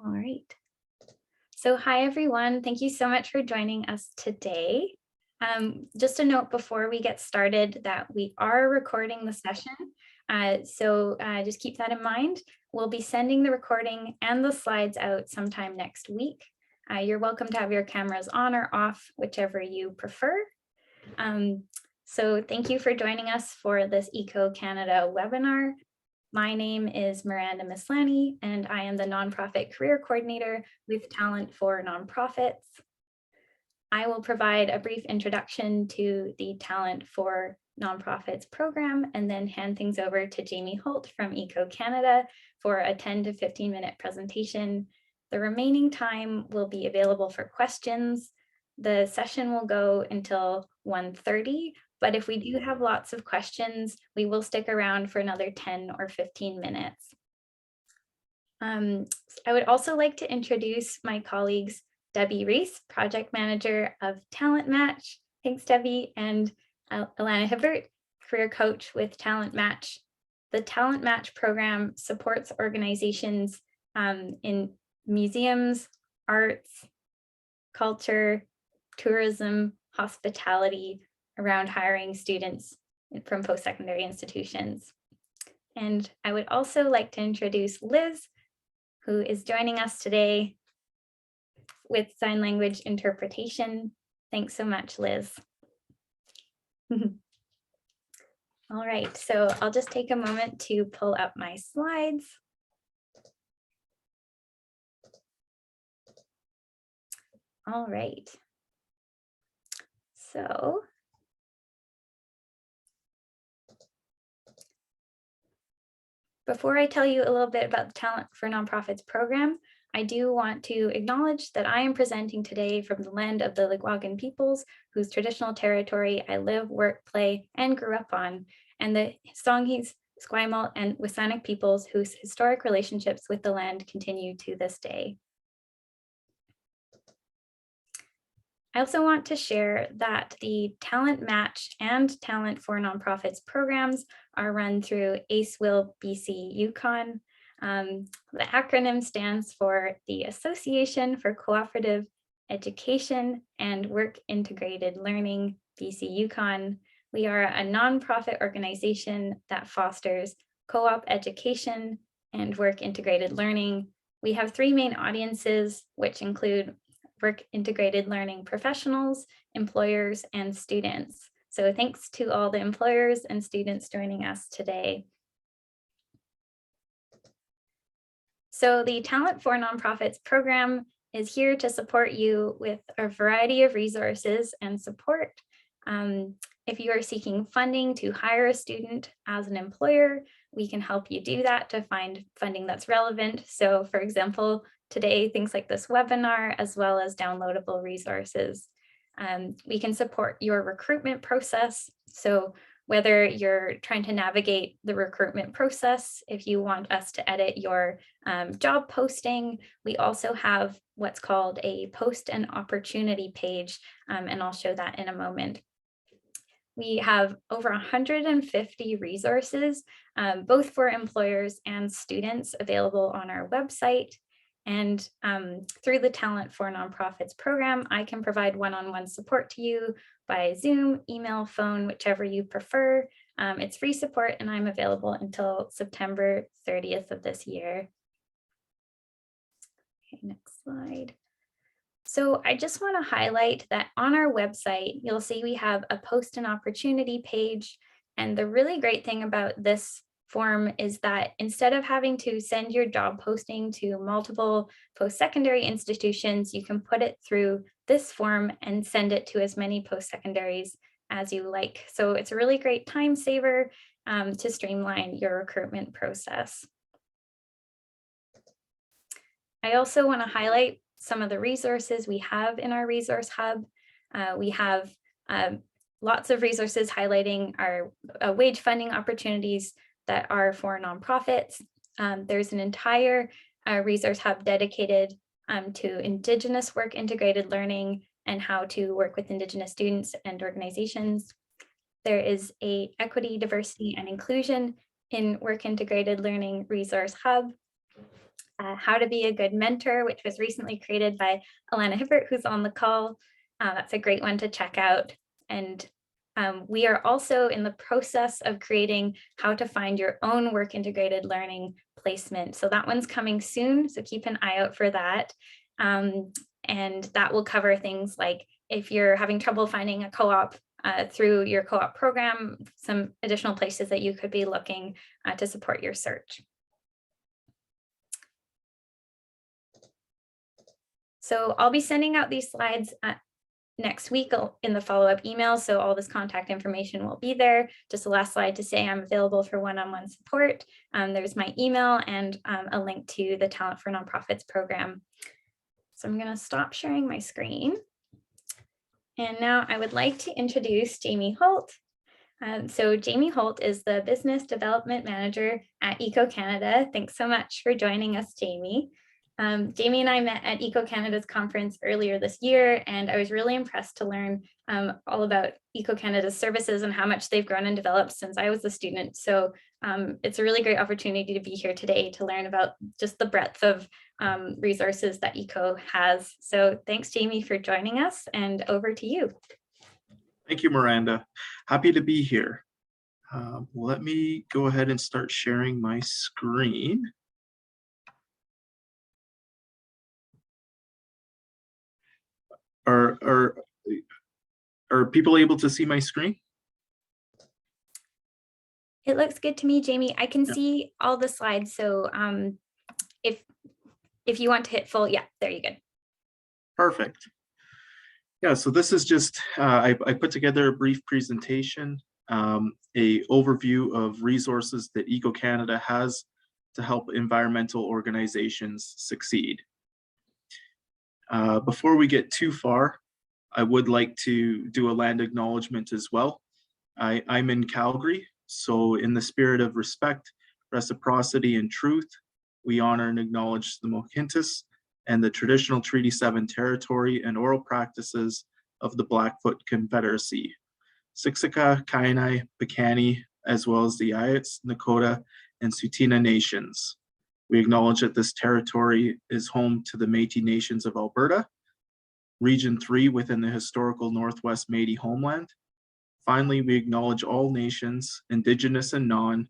All right. So hi, everyone. Thank you so much for joining us today. Just a note before we get started that we are recording the session. Just keep that in mind. We'll be sending the recording and the slides out sometime next week. You're welcome to have your cameras on or off, whichever you prefer. So thank you for joining us for this Eco Canada webinar. My name is Miranda Mislani, and I am the Nonprofit Career Coordinator with Talent for Nonprofits. I will provide a brief introduction to the Talent for Nonprofits program and then hand things over to Jamey Holt from Eco Canada for a 10 to 15 minute presentation. The remaining time will be available for questions. The session will go until 1:30. But if we do have lots of questions, we will stick around for another 10 or 15 minutes. I would also like to introduce my colleagues, Debbie Reese, Project Manager of Talent Match. Thanks, Debbie. And Alana Hibbert, Career Coach with Talent Match. The Talent Match program supports organizations in museums, arts, culture, tourism, hospitality, around hiring students from post-secondary institutions. And I would also like to introduce Liz, who is joining us today with sign language interpretation. Thanks so much, Liz. All right, so I'll just take a moment to pull up my slides. All right. So before I tell you a little bit about the Talent for Nonprofits program, I do want to acknowledge that I am presenting today from the land of the Lekwungen peoples, whose traditional territory I live, work, play, and grew up on, and the Songhees, Esquimalt, and Wisanic peoples whose historic relationships with the land continue to this day. I also want to share that the Talent Match and Talent for Nonprofits programs are run through ACE-WIL BC Yukon. The acronym stands for the Association for Cooperative Education and Work Integrated Learning, BC Yukon. We are a nonprofit organization that fosters co-op education and work integrated learning. We have three main audiences, which include work integrated learning professionals, employers, and students. So thanks to all the employers and students joining us today. So the Talent for Nonprofits program is here to support you with a variety of resources and support. If you are seeking funding to hire a student as an employer, we can help you do that to find funding that's relevant. So for example, today, things like this webinar, as well as downloadable resources. We can support your recruitment process. So whether you're trying to navigate the recruitment process, if you want us to edit your job posting, we also have what's called a post and opportunity page, and I'll show that in a moment. We have over 150 resources, both for employers and students, available on our website. And through the Talent for Nonprofits program, I can provide one-on-one support to you by Zoom, email, phone, whichever you prefer. It's free support, and I'm available until September 30th of this year. Okay, next slide. So I just want to highlight that on our website, you'll see we have a post and opportunity page. And the really great thing about this form is that instead of having to send your job posting to multiple post-secondary institutions, you can put it through this form and send it to as many post-secondaries as you like. So it's a really great time saver to streamline your recruitment process. I also want to highlight some of the resources we have in our resource hub. We have lots of resources highlighting our wage funding opportunities that are for nonprofits. There's an entire resource hub dedicated to Indigenous work integrated learning and how to work with Indigenous students and organizations. There is a equity, diversity, and inclusion in work integrated learning resource hub. How to Be a Good Mentor, which was recently created by Alana Hibbert, who's on the call. That's a great one to check out. And we are also in the process of creating How to Find Your Own Work Integrated Learning Placement. So that one's coming soon, so keep an eye out for that. And that will cover things like if you're having trouble finding a co-op through your co-op program, some additional places that you could be looking to support your search. So I'll be sending out these slides next week in the follow-up email. So all this contact information will be there. Just the last slide to say I'm available for one-on-one support. There's my email and a link to the Talent for Nonprofits program. So I'm going to stop sharing my screen. And now I would like to introduce Jamey Holt. So Jamey Holt is the Business Development Manager at Eco Canada. Thanks so much for joining us, Jamey. Jamey and I met at Eco Canada's conference earlier this year, and I was really impressed to learn all about Eco Canada's services and how much they've grown and developed since I was a student. So it's a really great opportunity to be here today to learn about just the breadth of resources that Eco has. So thanks, Jamey, for joining us, and over to you. Thank you, Miranda. Happy to be here. Let me go ahead and start sharing my screen. Are people able to see my screen? It looks good to me, Jamey. I can see all the slides. So if you want to hit full, yeah, there you go. Perfect. Yeah, so this is just, I put together a brief presentation, a overview of resources that Eco Canada has to help environmental organizations succeed. Before we get too far, I would like to do a land acknowledgement as well. I'm in Calgary, so in the spirit of respect, reciprocity, and truth, we honor and acknowledge the Mohkintas and the traditional Treaty 7 territory and oral practices of the Blackfoot Confederacy, Siksika, Kainai, Piikani, as well as the Ayats, Nakota, and Tsuut'ina nations. We acknowledge that this territory is home to the Métis Nations of Alberta, Region 3 within the historical Northwest Métis homeland. Finally, we acknowledge all nations, Indigenous and non,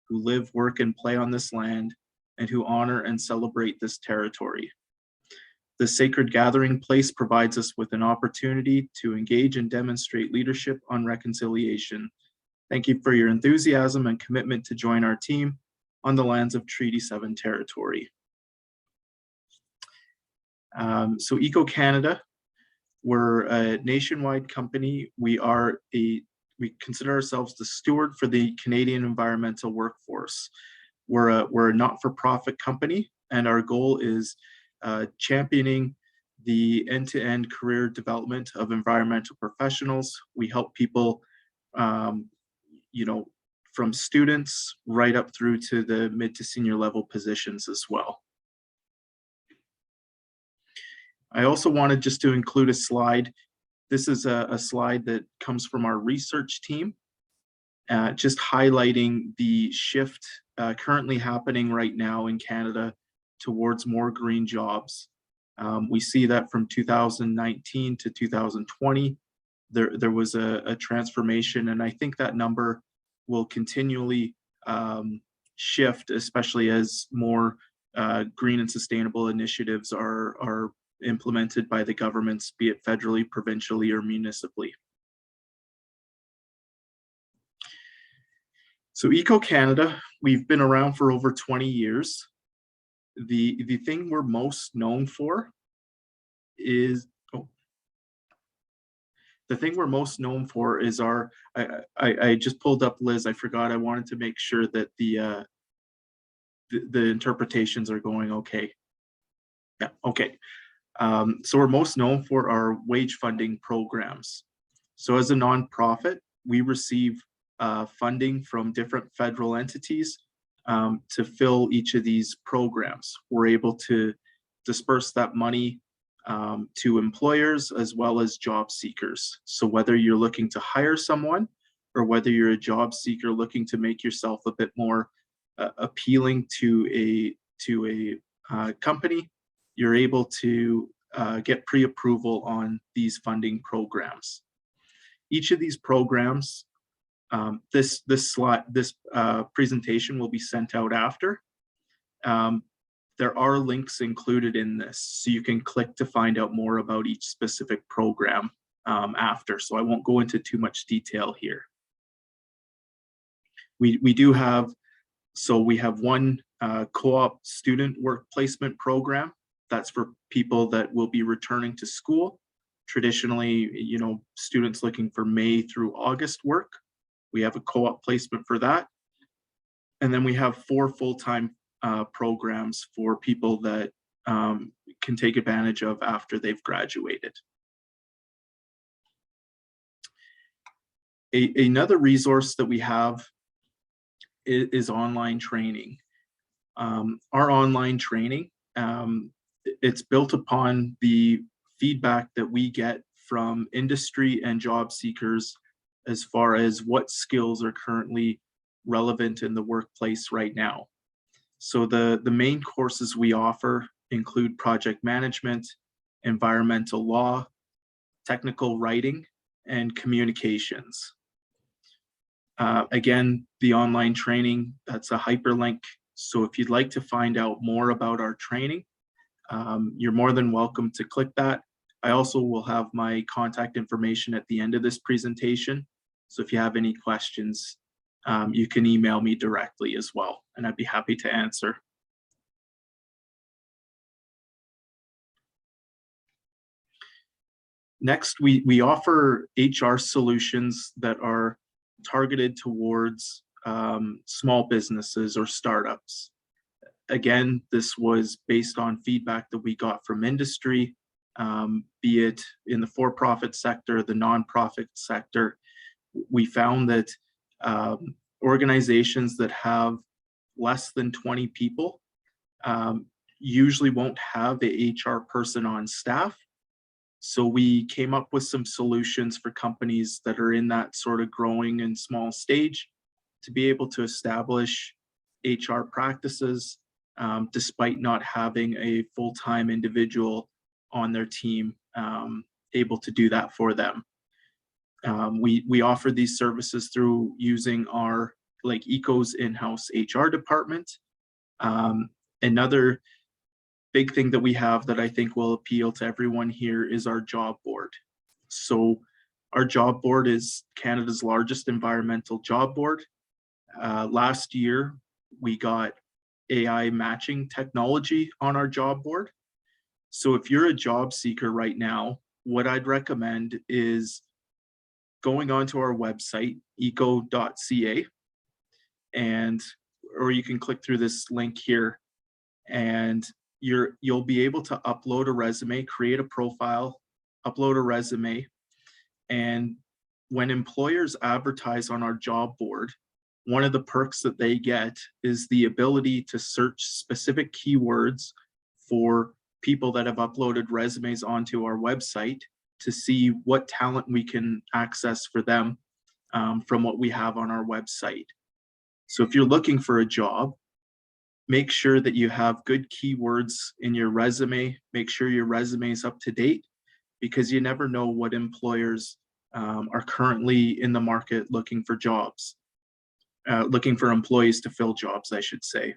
who live, work, and play on this land, and who honor and celebrate this territory. This sacred gathering place provides us with an opportunity to engage and demonstrate leadership on reconciliation. Thank you for your enthusiasm and commitment to join our team on the lands of Treaty 7 territory. So Eco Canada, we're a nationwide company. We consider ourselves the steward for the Canadian environmental workforce. We're a not-for-profit company, and our goal is championing the end-to-end career development of environmental professionals. We help people, from students right up through to the mid to senior level positions as well. I also wanted just to include a slide. This is a slide that comes from our research team, just highlighting the shift currently happening right now in Canada towards more green jobs. We see that from 2019 to 2020, there was a transformation, and I think that number will continually shift, especially as more green and sustainable initiatives are implemented by the governments, be it federally, provincially, or municipally. So Eco Canada, we've been around for over 20 years. The thing we're most known for is our, I just pulled up Liz, I forgot, I wanted to make sure that the interpretations are going okay. Yeah, okay. So we're most known for our wage funding programs. So as a nonprofit, we receive funding from different federal entities to fill each of these programs. We're able to disperse that money to employers as well as job seekers. So whether you're looking to hire someone or whether you're a job seeker looking to make yourself a bit more appealing to a company, you're able to get pre-approval on these funding programs. Each of these programs, this presentation will be sent out after. There are links included in this, so you can click to find out more about each specific program after. So I won't go into too much detail here. We do have, so we have one co-op student work placement program. That's for people that will be returning to school. Traditionally, you know, students looking for May through August work. We have a co-op placement for that. And then we have 4 full-time programs for people that can take advantage of after they've graduated. Another resource that we have is online training. Our online training, it's built upon the feedback that we get from industry and job seekers as far as what skills are currently relevant in the workplace right now. So the main courses we offer include project management, environmental law, technical writing, and communications. Again, the online training, that's a hyperlink. So if you'd like to find out more about our training, you're more than welcome to click that. I also will have my contact information at the end of this presentation. So if you have any questions, you can email me directly as well, and I'd be happy to answer. Next, we offer HR solutions that are targeted towards small businesses or startups. Again, this was based on feedback that we got from industry, be it in the for-profit sector, the nonprofit sector. We found that organizations that have less than 20 people usually won't have a HR person on staff. So we came up with some solutions for companies that are in that sort of growing and small stage to be able to establish HR practices despite not having a full-time individual on their team able to do that for them. We offer these services through using our ECO's in-house HR department. Another big thing that we have that I think will appeal to everyone here is our job board. So our job board is Canada's largest environmental job board. Last year, we got AI matching technology on our job board. So if you're a job seeker right now, what I'd recommend is going onto our website, eco.ca, or you can click through this link here, and you'll be able to upload a resume, create a profile, upload a resume, and when employers advertise on our job board, one of the perks that they get is the ability to search specific keywords for people that have uploaded resumes onto our website to see what talent we can access for them from what we have on our website. So if you're looking for a job, make sure that you have good keywords in your resume. Make sure your resume is up to date, because you never know what employers are currently in the market looking for jobs, looking for employees to fill jobs, I should say.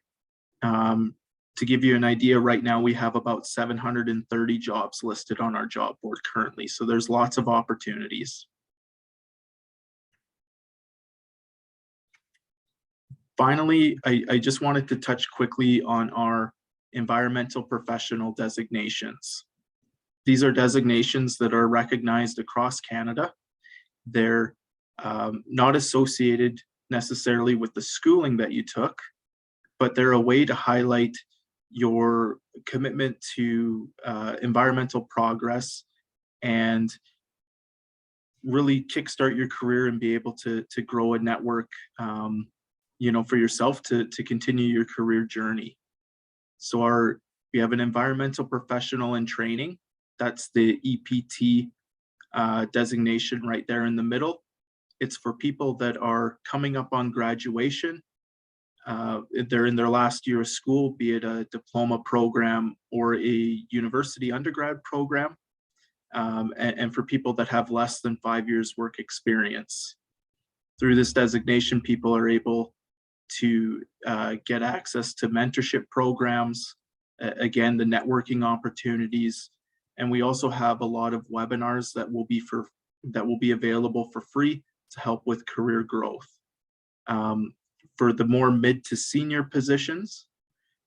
To give you an idea, right now we have about 730 jobs listed on our job board currently, so there's lots of opportunities. Finally, I just wanted to touch quickly on our environmental professional designations. These are designations that are recognized across Canada. They're not associated necessarily with the schooling that you took, but they're a way to highlight your commitment to environmental progress and really kickstart your career and be able to grow a network for yourself to continue your career journey. So we have an environmental professional in training. That's the EPT designation right there in the middle. It's for people that are coming up on graduation. they're in their last year of school, be it a diploma program or a university undergrad program, and for people that have less than 5 years work experience. Through this designation, people are able to get access to mentorship programs, again, the networking opportunities, and we also have a lot of webinars that will be available for free to help with career growth. For the more mid to senior positions,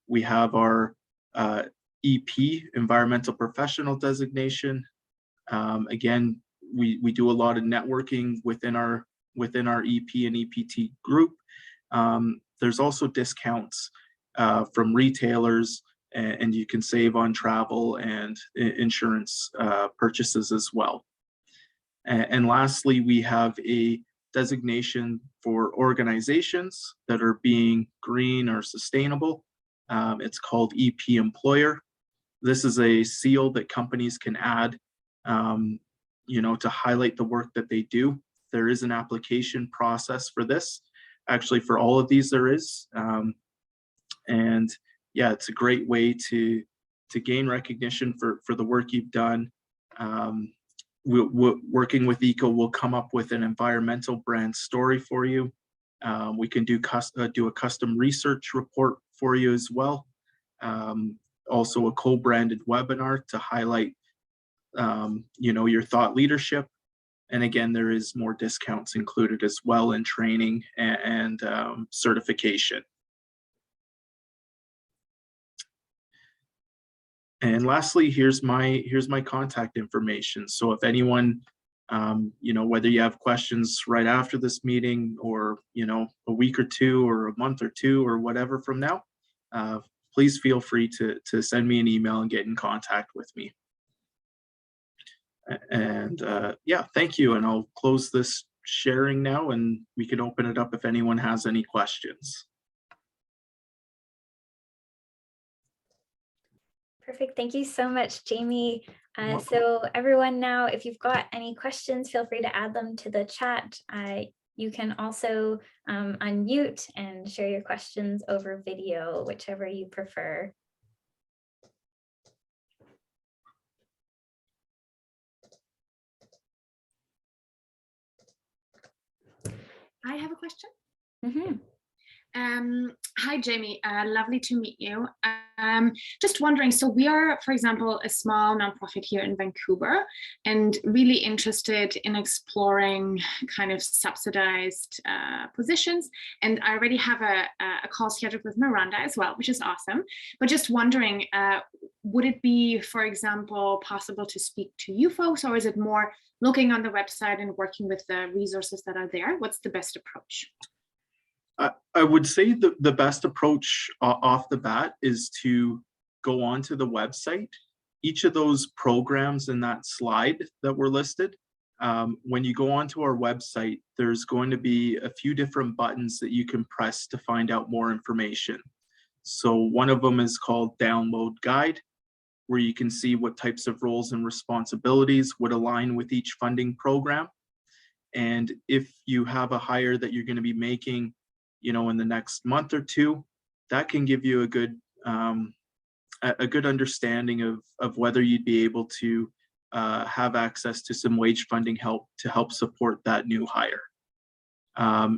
we have our EP, Environmental Professional Designation. Again, we do a lot of networking within our EP and EPT group. There's also discounts from retailers, and you can save on travel and insurance purchases as well. And lastly, we have a designation for organizations that are being green or sustainable. It's called EP Employer. This is a seal that companies can add, to highlight the work that they do. There is an application process for this. Actually, for all of these, there is. And yeah, it's a great way to gain recognition for the work you've done. Working with ECO, we'll come up with an environmental brand story for you. We can do a custom research report for you as well. Also a co-branded webinar to highlight, your thought leadership. And again, there is more discounts included as well in training and certification. And lastly, here's my contact information. So if anyone, whether you have questions right after this meeting or, a week or two or a month or two or whatever from now, please feel free to send me an email and get in contact with me. And yeah, thank you. And I'll close this sharing now and we can open it up if anyone has any questions. Perfect. Thank you so much, Jamey. So everyone now, if you've got any questions, feel free to add them to the chat. You can also unmute and share your questions over video, whichever you prefer. I have a question. Mm-hmm. Hi, Jamey. Lovely to meet you. Just wondering, so we are, for example, a small nonprofit here in Vancouver and really interested in exploring kind of subsidized positions. And I already have a call scheduled with Miranda as well, which is awesome. But just wondering, would it be, for example, possible to speak to you folks, or is it more looking on the website and working with the resources that are there? What's the best approach? I would say the best approach off the bat is to go onto the website. Each of those programs in that slide that were listed, when you go onto our website, there's going to be a few different buttons that you can press to find out more information. So one of them is called Download Guide, where you can see what types of roles and responsibilities would align with each funding program. And if you have a hire that you're going to be making, in the next month or two, that can give you a good understanding of whether you'd be able to have access to some wage funding help to help support that new hire.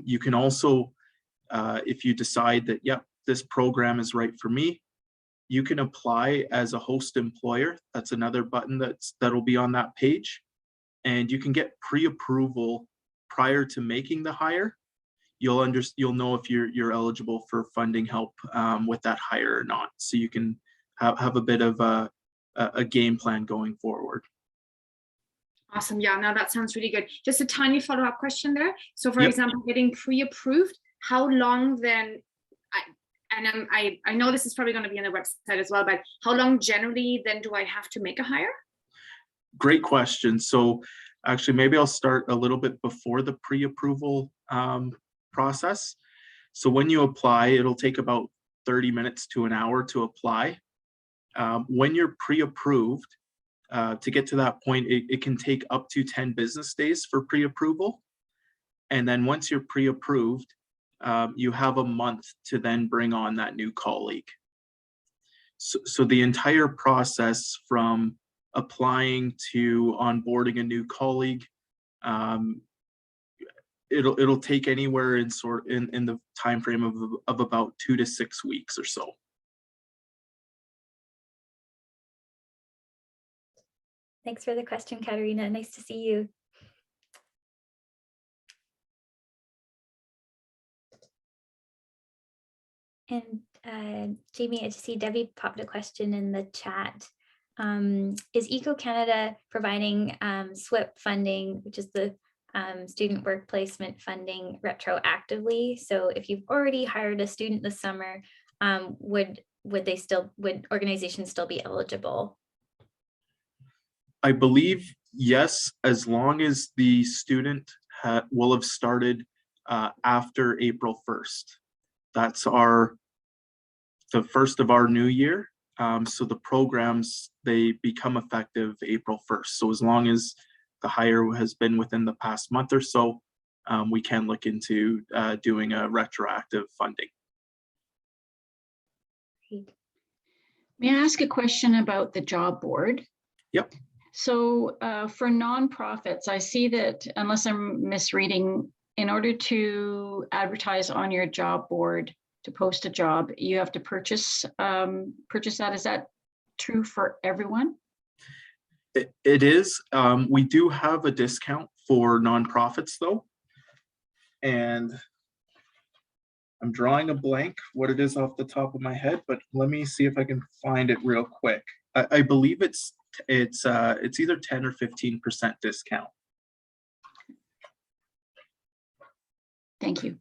You can also, if you decide that, yep, this program is right for me, you can apply as a host employer. That's another button that'll be on that page. And you can get pre-approval prior to making the hire. You'll know if you're eligible for funding help with that hire or not. So you can have a bit of a game plan going forward. Awesome. Yeah, now that sounds really good. Just a tiny follow-up question there. So for Yep. example, getting pre-approved, how long then, I know this is probably going to be on the website as well, but how long generally then do I have to make a hire? Great question. So actually, maybe I'll start a little bit before the pre-approval process. So when you apply, it'll take about 30 minutes to an hour to apply. When you're pre-approved, to get to that point, it can take up to 10 business days for pre-approval. And then once you're pre-approved, you have a month to then bring on that new colleague. So the entire process from applying to onboarding a new colleague, it'll take anywhere in the time frame of about 2 to 6 weeks or so. Thanks for the question, Katerina. Nice to see you. And Jamie, I just see Debbie popped a question in the chat. Is Eco Canada providing SWIP funding, which is the student work placement funding, retroactively? So if you've already hired a student this summer, would organizations still be eligible? I believe yes, as long as the student will have started after April 1st. That's the first of our new year. So the programs, they become effective April 1st. So as long as the hire has been within the past month or so, we can look into doing a retroactive funding. Great. May I ask a question about the job board? Yep. So for nonprofits, I see that, unless I'm misreading, in order to advertise on your job board, to post a job, you have to purchase that. Is that true for everyone? It is. We do have a discount for nonprofits though. And I'm drawing a blank what it is off the top of my head, but let me see if I can find it real quick. I believe it's either 10 or 15% discount. Thank you.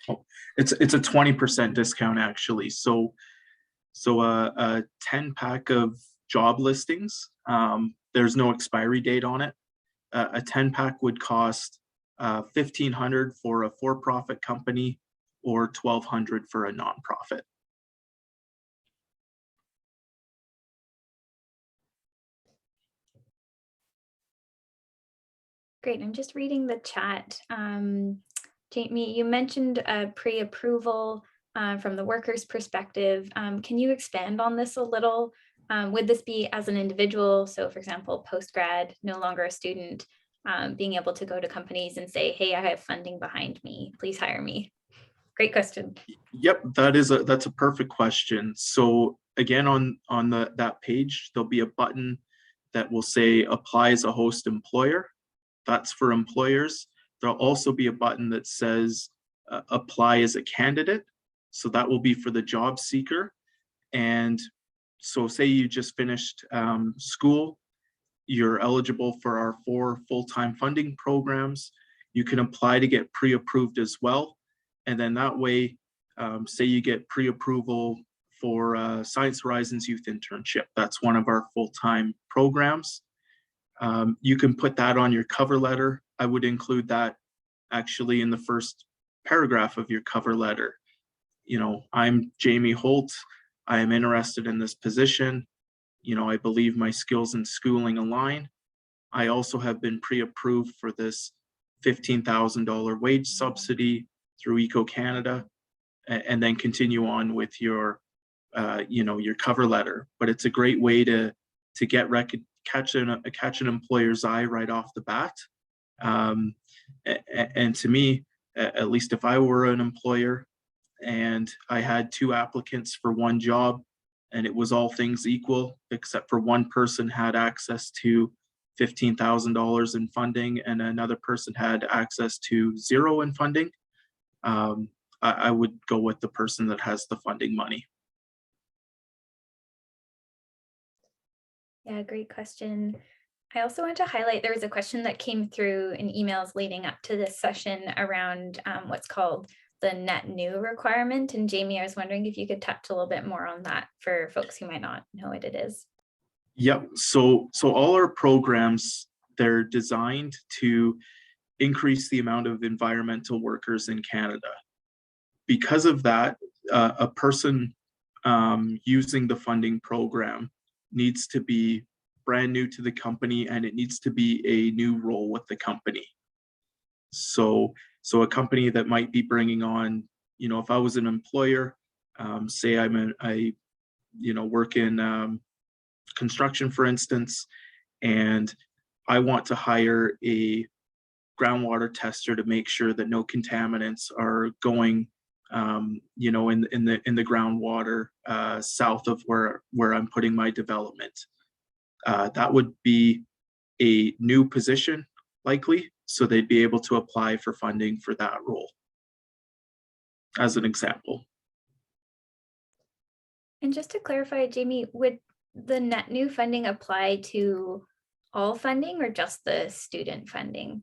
Oh, it's a 20% discount actually. So a 10-pack of job listings, there's no expiry date on it. A 10-pack would cost $1,500 for a for-profit company or $1,200 for a nonprofit. Great. I'm just reading the chat. Jamie, you mentioned pre-approval from the worker's perspective. Can you expand on this a little? Would this be as an individual? So for example, post-grad, no longer a student, being able to go to companies and say, hey, I have funding behind me, please hire me. Great question. Yep, that's a perfect question. So again, on that page, there'll be a button that will say apply as a host employer. That's for employers. There'll also be a button that says apply as a candidate. So that will be for the job seeker. And so say you just finished school, you're eligible for our 4 full-time funding programs. You can apply to get pre-approved as well. And then that way, say you get pre-approval for Science Horizons Youth Internship. That's one of our full-time programs. You can put that on your cover letter. I would include that actually in the first paragraph of your cover letter. You know, I'm Jamey Holt. I am interested in this position. You know, I believe my skills and schooling align. I also have been pre-approved for this $15,000 wage subsidy through Eco Canada, and then continue on with your, you know, your cover letter. But it's a great way to get catch an employer's eye right off the bat. And to me, at least if I were an employer and I had 2 applicants for one job and it was all things equal, except for one person had access to $15,000 in funding and another person had access to 0 in funding, I would go with the person that has the funding money. Yeah, great question. I also want to highlight, there was a question that came through in emails leading up to this session around what's called the net new requirement. And Jamie, I was wondering if you could touch a little bit more on that for folks who might not know what it is. Yep. So all our programs, they're designed to increase the amount of environmental workers in Canada. Because of that, a person using the funding program needs to be brand new to the company and it needs to be a new role with the company. So a company that might be bringing on, you know, if I was an employer, say I work in construction, for instance, and I want to hire a groundwater tester to make sure that no contaminants are going, you know, in the groundwater south of where I'm putting my development. That would be a new position, likely, so they'd be able to apply for funding for that role, as an example. And just to clarify, Jamey, would the net new funding apply to all funding or just the student funding?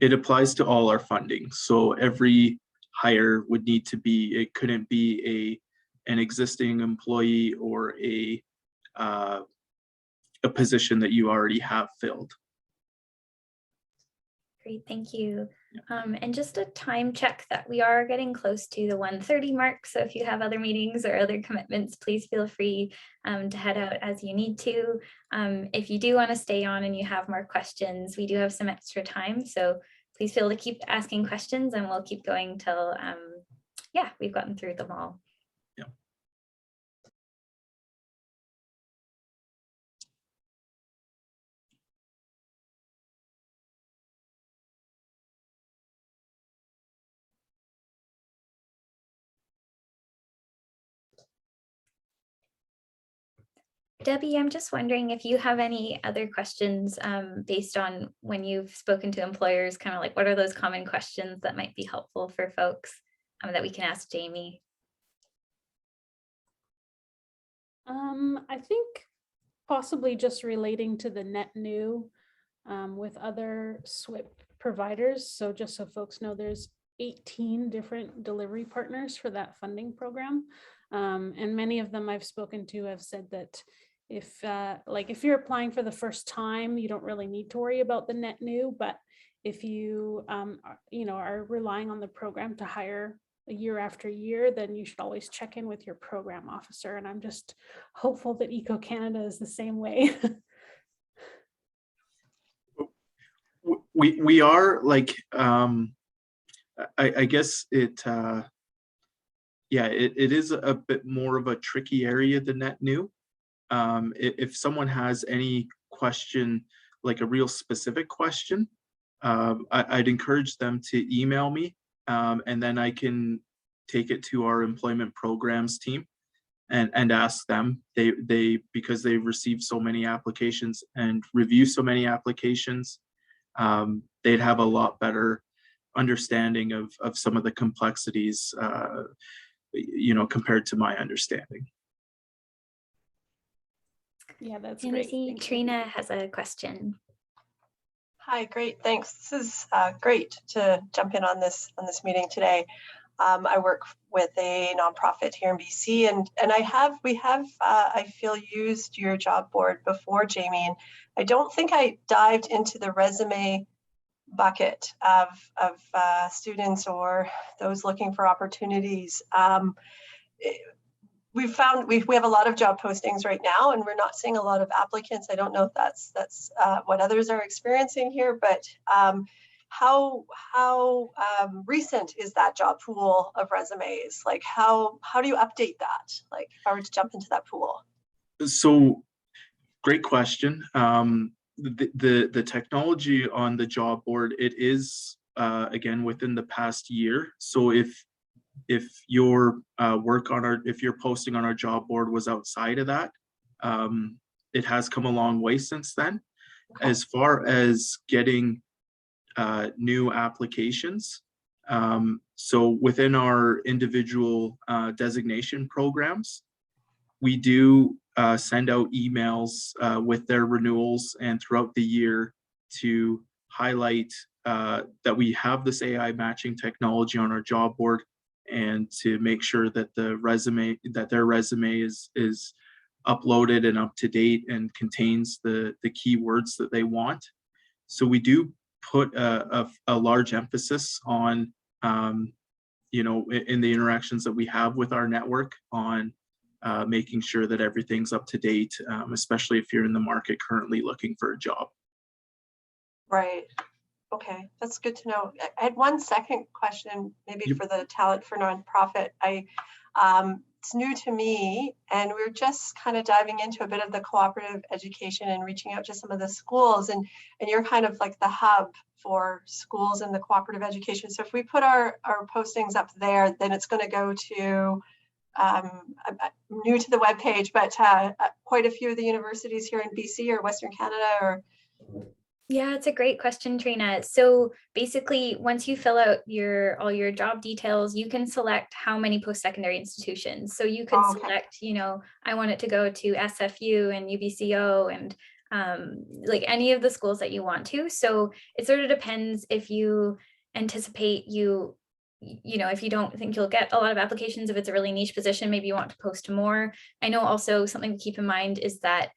It applies to all our funding. So every hire would need to be, it couldn't be an existing employee or a position that you already have filled. Great, thank you. And just a time check that we are getting close to the 1:30 mark. So if you have other meetings or other commitments, please feel free to head out as you need to. If you do want to stay on and you have more questions, we do have some extra time. So please feel to keep asking questions and we'll keep going till, yeah, we've gotten through them all. Debbie, I'm just wondering if you have any other questions based on when you've spoken to employers, kind of like what are those common questions that might be helpful for folks that we can ask Jamey? I think possibly just relating to the net new with other SWIP providers. So just so folks know, there's 18 different delivery partners for that funding program. And many of them I've spoken to have said that if you're applying for the first time, you don't really need to worry about the net new, but if you are relying on the program to hire year after year, then you should always check in with your program officer. And I'm just hopeful that Eco Canada is the same way. We are like, I guess it is a bit more of a tricky area than net new. If someone has any question, like a real specific question, I'd encourage them to email me, and then I can take it to our employment programs team and ask them. They because they receive so many applications and review so many applications, they'd have a lot better understanding of some of the complexities, compared to my understanding. Yeah, that's and great. I see Trina has a question. Hi, great, thanks. This is great to jump in on this meeting today. I work with a nonprofit here in BC, and we have I feel used your job board before, Jamey, and I don't think I dived into the resume bucket of students or those looking for opportunities. We've found we have a lot of job postings right now, and we're not seeing a lot of applicants. I don't know if that's what others are experiencing here, but how recent is that job pool of resumes? Like how do you update that? Like if I were to jump into that pool? So great question. The technology on the job board, it is again within the past year. So if your if your posting on our job board was outside of that, it has come a long way since then. Okay. As far as getting new applications, so within our individual designation programs, we do send out emails with their renewals and throughout the year to highlight that we have this AI matching technology on our job board, and to make sure that their resume is uploaded and up to date and contains the keywords that they want. So we do put a large emphasis on, in the interactions that we have with our network on making sure that everything's up to date, especially if you're in the market currently looking for a job. Right. Okay, that's good to know. I had one second question, maybe Yep. for the Talent for Nonprofit. It's new to me, and we're just kind of diving into a bit of the cooperative education and reaching out to some of the schools, and you're kind of like the hub for schools in the cooperative education. So if we put our postings up there, then it's going to go to, I'm new to the webpage, but quite a few of the universities here in BC or Western Canada, or Yeah, it's a great question, Trina. So basically, once you fill out all your job details, you can select how many post-secondary institutions. So you could select, I want it to go to SFU and UBCO and like any of the schools that you want to. So it sort of depends if you anticipate if you don't think you'll get a lot of applications, if it's a really niche position, maybe you want to post more. I know also something to keep in mind is that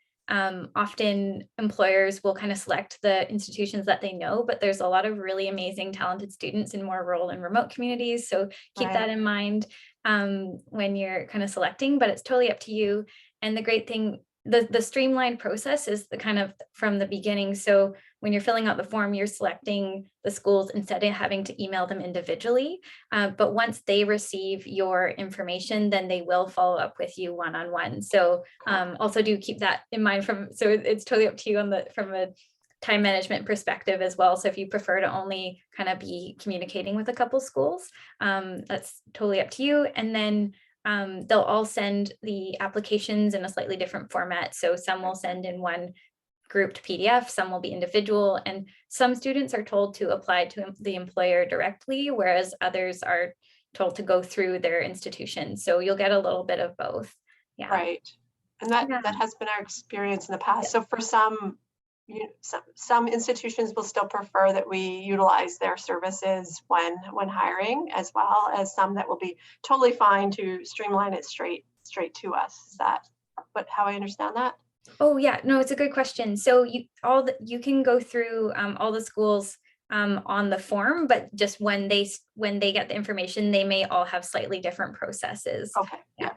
often employers will kind of select the institutions that they know, but there's a lot of really amazing, talented students in more rural and remote communities. So keep that in mind when you're kind of selecting, but it's totally up to you. And the great thing, the streamlined process is the kind of from the beginning. So when you're filling out the form, you're selecting the schools instead of having to email them individually. But once they receive your information, then they will follow up with you one-on-one. So also do keep that in mind so it's totally up to you from a time management perspective as well. So if you prefer to only kind of be communicating with a couple schools, that's totally up to you. And then they'll all send the applications in a slightly different format. So some will send in one grouped PDF, some will be individual, and some students are told to apply to the employer directly, whereas others are told to go through their institution. So you'll get a little bit of both. Yeah. Right. And that has been our experience in the past. So for some institutions will still prefer that we utilize their services when hiring, as well as some that will be totally fine to streamline it straight to us. Is that how I understand that? Oh yeah, no, it's a good question. So you can go through all the schools on the form, but just when they get the information, they may all have slightly different processes. Okay. Yeah.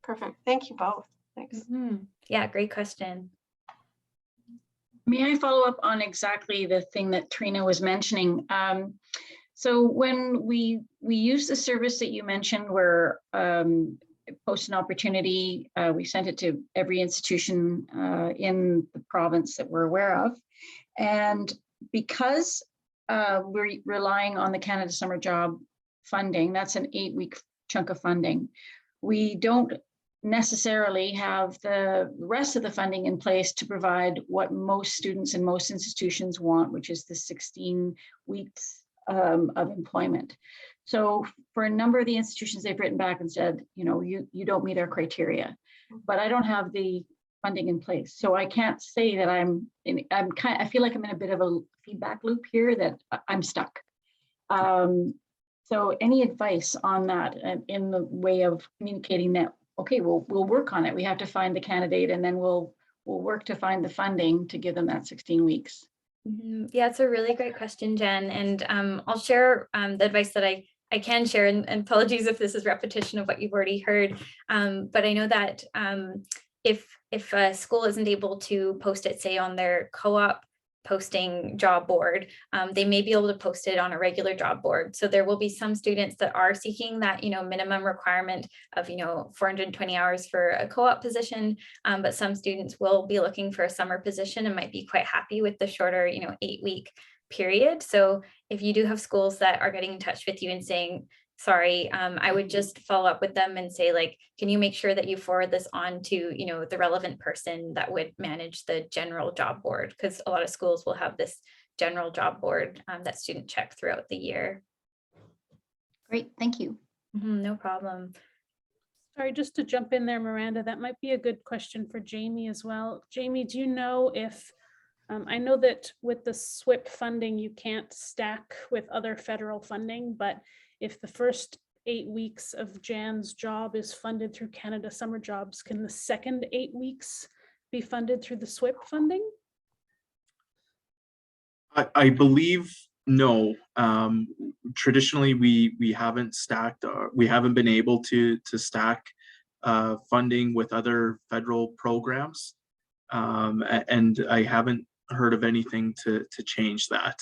Perfect. Thank you both. Thanks. Yeah, great question. May I follow up on exactly the thing that Trina was mentioning? So when we use the service that you mentioned where post an opportunity, we sent it to every institution in the province that we're aware of. And because we're relying on the Canada Summer Job funding, that's an 8-week chunk of funding, we don't necessarily have the rest of the funding in place to provide what most students and most institutions want, which is the 16 weeks of employment. So for a number of the institutions, they've written back and said, you don't meet our criteria, but I don't have the funding in place. So I can't say that I feel like I'm in a bit of a feedback loop here that I'm stuck. So any advice on that in the way of communicating that, okay, we'll work on it. We have to find the candidate and then we'll work to find the funding to give them that 16 weeks. Yeah, it's a really great question, Jen. And I'll share the advice that I can share, and apologies if this is repetition of what you've already heard. But I know that if a school isn't able to post it, say on their co-op posting job board, they may be able to post it on a regular job board. So there will be some students that are seeking that, minimum requirement of, 420 hours for a co-op position. But some students will be looking for a summer position and might be quite happy with the shorter, 8-week period. So if you do have schools that are getting in touch with you and saying, sorry, I would just follow up with them and say, like, can you make sure that you forward this on to, the relevant person that would manage the general job board? Because a lot of schools will have this general job board that students check throughout the year. Great, thank you. No problem. Sorry, just to jump in there, Miranda, that might be a good question for Jamey as well. Jamey, do you know if, I know that with the SWIP funding, you can't stack with other federal funding, but if the first 8 weeks of Jan's job is funded through Canada Summer Jobs, can the second 8 weeks be funded through the SWIP funding? I believe no. Traditionally, we haven't stacked. We haven't been able to stack funding with other federal programs. And I haven't heard of anything to change that.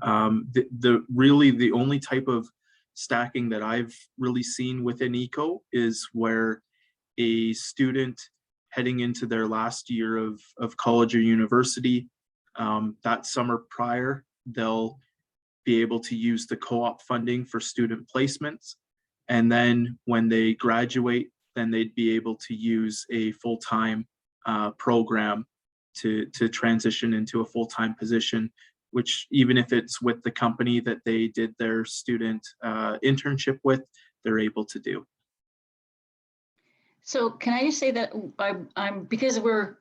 Really the only type of stacking that I've really seen within ECO is where a student heading into their last year of college or university, that summer prior, they'll be able to use the co-op funding for student placements. And then when they graduate, then they'd be able to use a full-time program to transition into a full-time position, which even if it's with the company that they did their student internship with, they're able to do. So can I just say that I'm because we're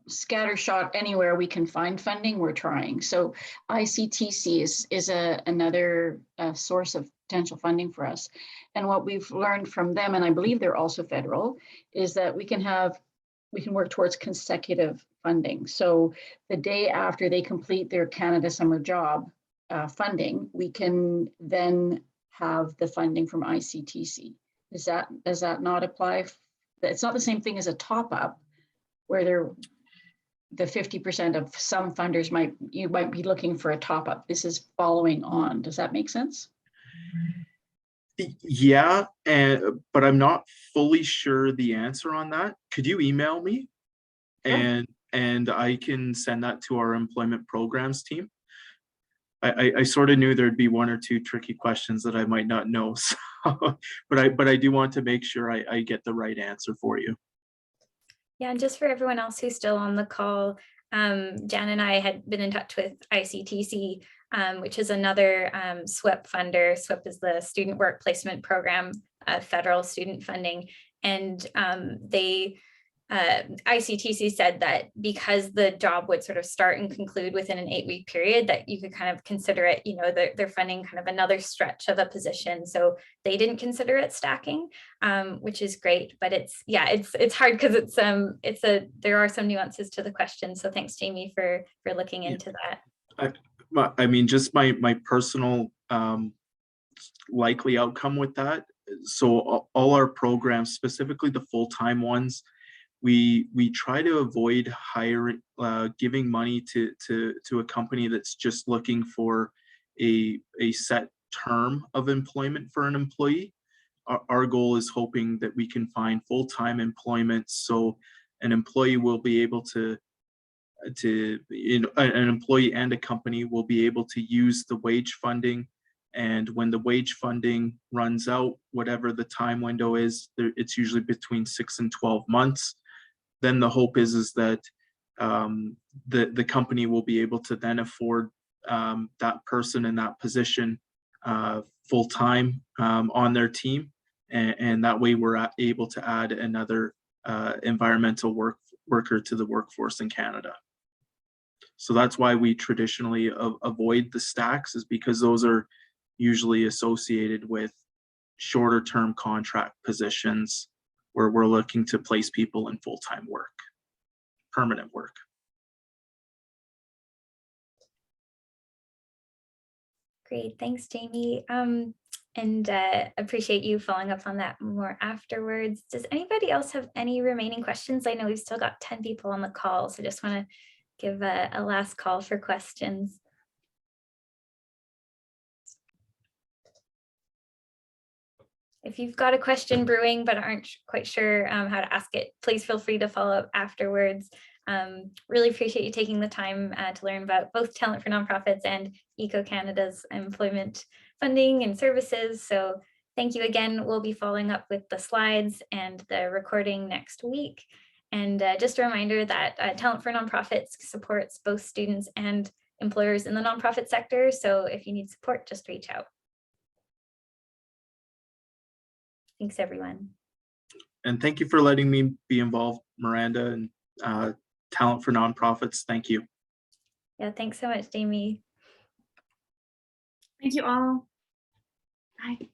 scattershot anywhere we can find funding, we're trying. So ICTC is another source of potential funding for us. And what we've learned from them, and I believe they're also federal, is that we can work towards consecutive funding. So the day after they complete their Canada Summer Job funding, we can then have the funding from ICTC. Does that not apply? It's not the same thing as a top up where the 50% of some funders might be looking for a top up. This is following on. Does that make sense? Yeah, but I'm not fully sure the answer on that. Could you email me? Sure. And I can send that to our employment programs team. I sort of knew there'd be one or two tricky questions that I might not know. So, but I do want to make sure I get the right answer for you. Yeah, and just for everyone else who's still on the call, Jan and I had been in touch with ICTC, which is another SWIP funder. SWIP is the Student Work Placement Program, federal student funding. And ICTC said that because the job would sort of start and conclude within an 8-week period, that you could kind of consider it, they're funding kind of another stretch of a position. So they didn't consider it stacking, which is great, but it's hard because there are some nuances to the question. So thanks, Jamey, for looking into that. I mean, just my personal likely outcome with that. So all our programs, specifically the full-time ones, we try to avoid hiring, giving money to a company that's just looking for a set term of employment for an employee. Our goal is hoping that we can find full-time employment, so an employee will be able an employee and a company will be able to use the wage funding. And when the wage funding runs out, whatever the time window is, it's usually between 6 and 12 months. Then the hope is that the company will be able to then afford that person in that position full time on their team, and that way we're able to add another environmental worker to the workforce in Canada. So that's why we traditionally avoid the stacks, is because those are usually associated with shorter term contract positions where we're looking to place people in full-time work, permanent work. Great, thanks, Jamey. And appreciate you following up on that more afterwards. Does anybody else have any remaining questions? I know we've still got 10 people on the call, so just want to give a last call for questions. If you've got a question brewing but aren't quite sure how to ask it, please feel free to follow up afterwards. Really appreciate you taking the time to learn about both Talent for Nonprofits and ECO Canada's employment funding and services. So thank you again. We'll be following up with the slides and the recording next week. And just a reminder that Talent for Nonprofits supports both students and employers in the nonprofit sector. So if you need support, just reach out. Thanks, everyone. And thank you for letting me be involved, Miranda, and Talent for Nonprofits. Thank you. Yeah, thanks so much, Jamey. Thank you all. Bye.